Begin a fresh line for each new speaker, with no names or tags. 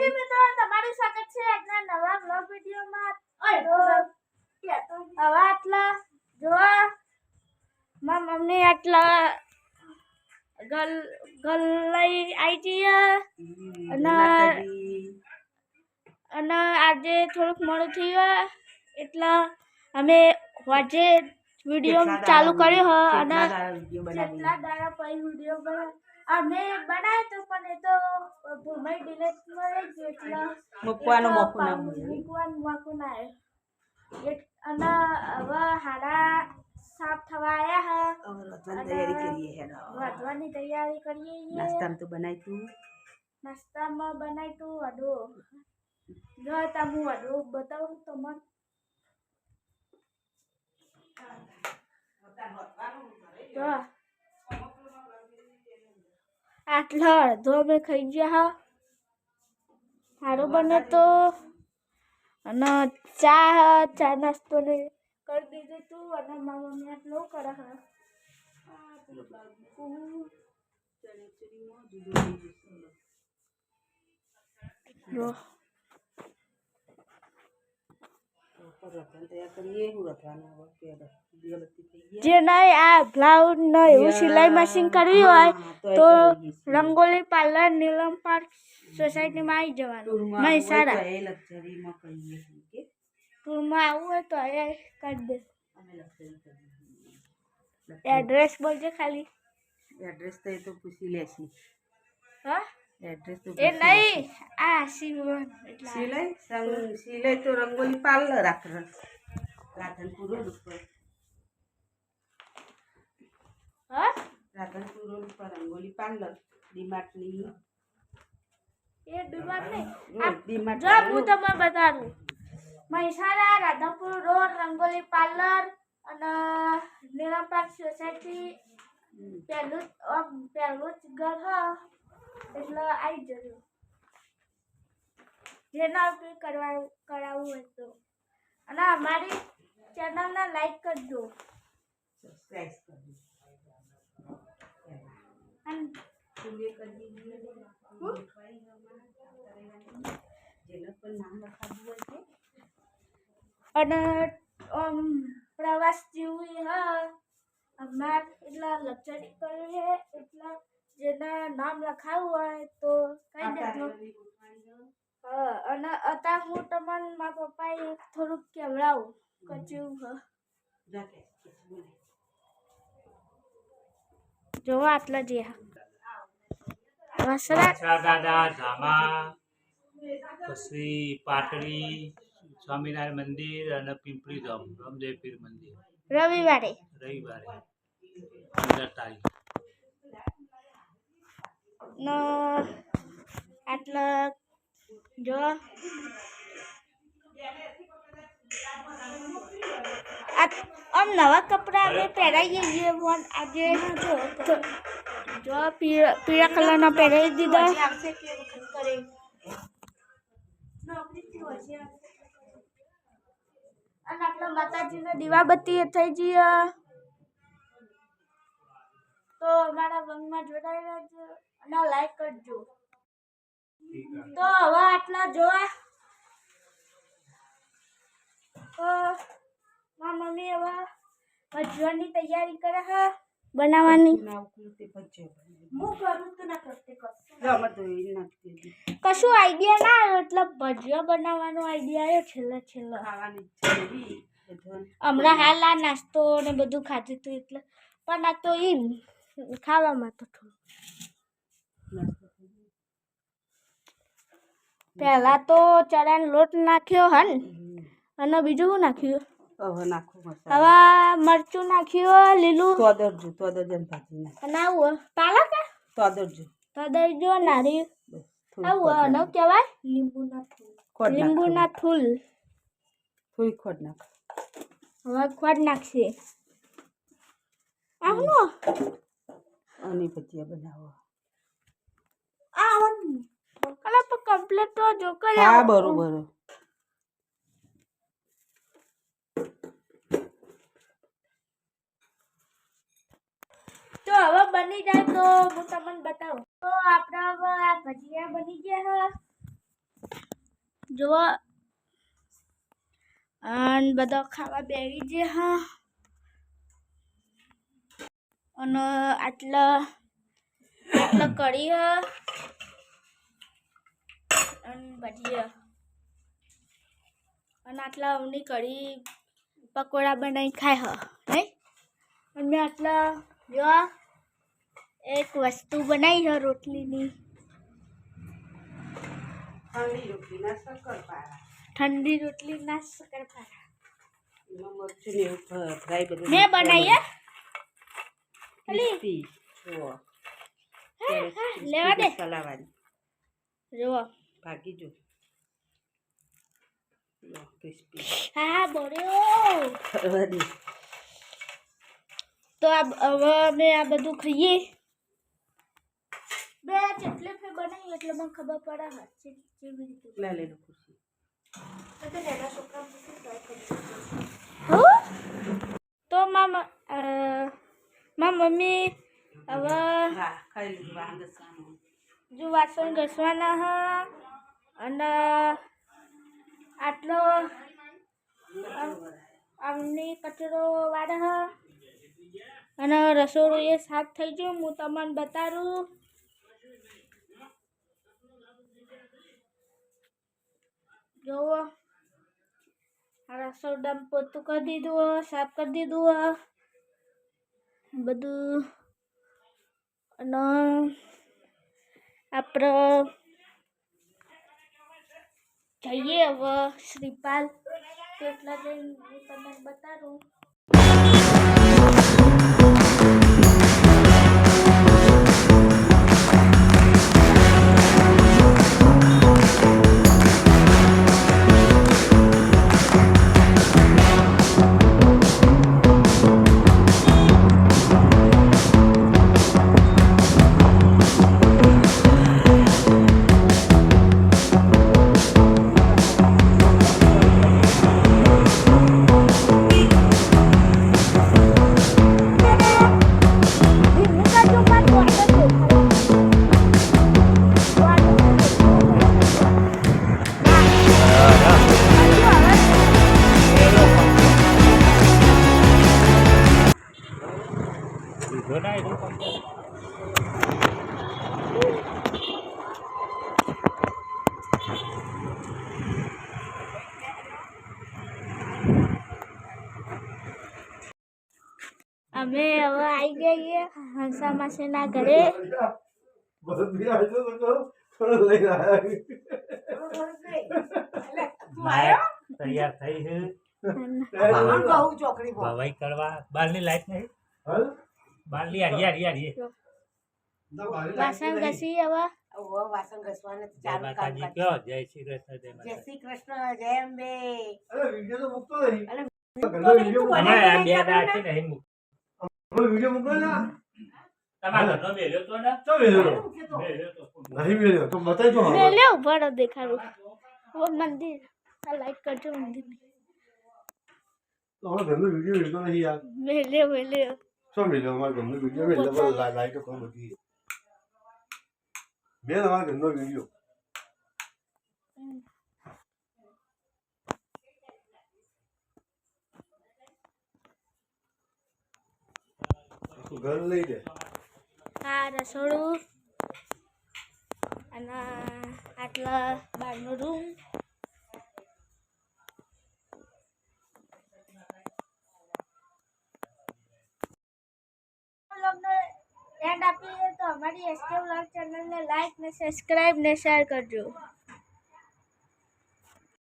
નમસ્તે મિત્રો, તમારું સ્વાગત છે આજના નવા બ્લોગ વિડિયોમાં. તો હવે આટલા જોવા મારા મમ્મી આટલા ગલ લઈ આવી જઈએ અને આજે થોડુંક મોડું થયું એટલે અમે આજે વિડિયો ચાલુ કર્યો અને કેટલા દાડા પછી વિડિયો બનાવ્યો અમે બનાવ્યો તો પણ એ તો ભૂમાઈ ડિલેટ માં રહી ગયો એટલે મૂકવાનું મોકું ના અને હવે હાડા સાફ થવા આયા વધવાની તૈયારી કરીએ નાસ્તામાં બનાવી તું વડો જો તમે વડો બતાવું તમને તો આટલો અડધો મેં ખાઈ ગયા સારું બને તો અને ચા નાસ્તો ને કરી દીધું તું અને મારા મમ્મી આટલું કરે જે નહીં આ બ્લાઉઝ ન એવું સિલાઈ મશીન કરવી હોય તો રંગોલી પાર્લર નીલમ પાર્ક સોસાયટીમાં આવી જવાનું મહેસાણા ટૂરમાં આવવું હોય તો અહીંયા કરી દે એડ્રેસ બોલજે ખાલી
એડ્રેસ તો એ તો પૂછી લેશે
હા
એડ્રેસ તો
એ નહીં આ
સિલાઈ તો રંગોલી પાર્લર રાધનપુર રોડ ઉપર
હા
રાધનપુર રોડ ઉપર રંગોલી પાર્લર ડીમાર્ટની
એ ડીમાર્ટ નહીં જો હું તમને બતાવું મહેસાણા રાધનપુર રોડ રંગોલી પાર્લર અને નીલમ પાર્ક સોસાયટી પહેલું જ ઘર હા એટલે આવી જજો જેના ઉપયોગ કરાવવું હોય તો અને અમારી ચેનલને લાઈક કરજો
સબસ્ક્રાઇબ કરજો
અને
જેને પણ નામ લખાવું હોય છે
અને પ્રવાસ જેવું હા અમાર એટલા લક્ઝરી કર્યું છે એટલા જેના નામ લખાવું હોય તો કઈ દેજો હા અને અત્યારે હું તમને મારા પપ્પાએ થોડુંક કેવડાવું કચ્યું જોવો આટલા જે
દાદા ધામા પછી પાટડી સ્વામિનારાયણ મંદિર અને પિંપળી ધામ રામદેવ પીર મંદિર
રવિવારે
15 તારીખ
નો આટલા જો આમ નવા કપડા અમે પહેરાવીએ છીએ પણ આજે જો પીળા કલરના પહેરાવી દીધા અને આટલા માતાજીના દીવાબત્તી થઈ જઈએ તો અમારા બ્લોગમાં જોડાઈ રહેજો અને લાઈક કરજો તો હવે આટલા જોવા તો મારી મમ્મી હવે ભજવાની તૈયારી કરે છે બનાવવાની કશું આઈડિયા ના આવ્યો એટલે ભજીયા બનાવવાનો આઈડિયા આવ્યો છેલ્લા હમણાં હાલ આ નાસ્તો ને બધું ખાધું હતું એટલે પણ આ તો એમ ખાવામાં તો થોડું પહેલા તો ચણાનો લોટ નાખ્યો હન અને બીજું શું નાખ્યું હવે મરચું નાખ્યું લીલું
તોદરજો ભાજી
અને આવું પાલક તોદરજો નારી આવું અને કહેવાય લીંબુના ફૂલ
થોડી ખોટ નાખ
હવે ખોટ નાખશે આવું
અને ભજીયા બનાવો
કલા પર કમ્પ્લીટ તો જો કે
હા બરોબર
તો હવે બની જાય તો હું તમને બતાવું તો આપણા હવે આ ભજીયા બની ગયા જુઓ અને બધા ખાવા બેસી જે હા અને આટલા કઢી હ અને ભજીયા અને આટલા અમની કઢી પકોડા બનાવી ખાય હ નહીં અને મેં આટલા જો એક વસ્તુ બનાવી છે રોટલીની ઠંડી રોટલીના શક્કરપારા
એમાં મરચું ને એવું ફ્રાય બધું
મેં બનાવી હે
ક્રિસ્પી જુઓ
લેવા દે
મસાલાવાળી
જુઓ
ભાગી જો ક્રિસ્પી
હા બોલ્યો
ફરવા દે
તો હવે અમે આ બધું ખાઈએ બે જેટલે ફે બનાવી એટલે મને ખબર પડે હાચી કેવી રીતે
લે લે ખુશી
તો મામા મમ્મી હવે
હા ખાઈ લીધું વાંધો સામે
જો વાસણ ઘસવાના હ અને આટલો આમની કચરો વાળે હ અને રસોડું એ સાફ થઈ ગયું હું તમને બતાડું જોવો આ રસોડામાં પોતું કરી દીધું સાફ કરી દીધું બધું અને આપણે જઈએ હવે શ્રીપાલ કેટલા જઈને હું તમને બતાડું અમે હવે આવી ગઈએ હંસા માસીના ઘરે
તૈયાર થઈ છે ભવાઈ કરવા બારની લાઈટ નહીં બારની યાર
વાસણ ઘસી હવે
વાસણ ઘસવાના
જય
ચાલુ કામ
માતાજી કયો જય શ્રી કૃષ્ણ જય
જય
માતાજી
શ્રી કૃષ્ણ જય અંબે
અમારે આ બે દાડા છે ને અહીં મૂક
વિડિયો મોકલો ને
તમારા ઘરનો મેલ્યો તો ને
તો મેલ્યો
મેલ્યો તો
નહીં મેલ્યો તો બતાવજો
મેં લે ઉભા દેખાડું ઓ મંદિર આ લાઈટ કરજો મંદિર
અમારા ઘરનો વિડિયો મેળતો નહીં યાર
મેલે
શું મેલ્યો અમારા ઘરનો વિડિયો મેલ્યો લાઈટો કોણ બધી બેન અમારા ઘરનો વિડિયો ઘર લઈ દે
આ રસોડું અને આટલા બહારનો રૂમ એન્ડ આપીએ તો અમારી એસકે વ્લોગ ચેનલને લાઈક ને સબસ્ક્રાઇબ ને શેર કરજો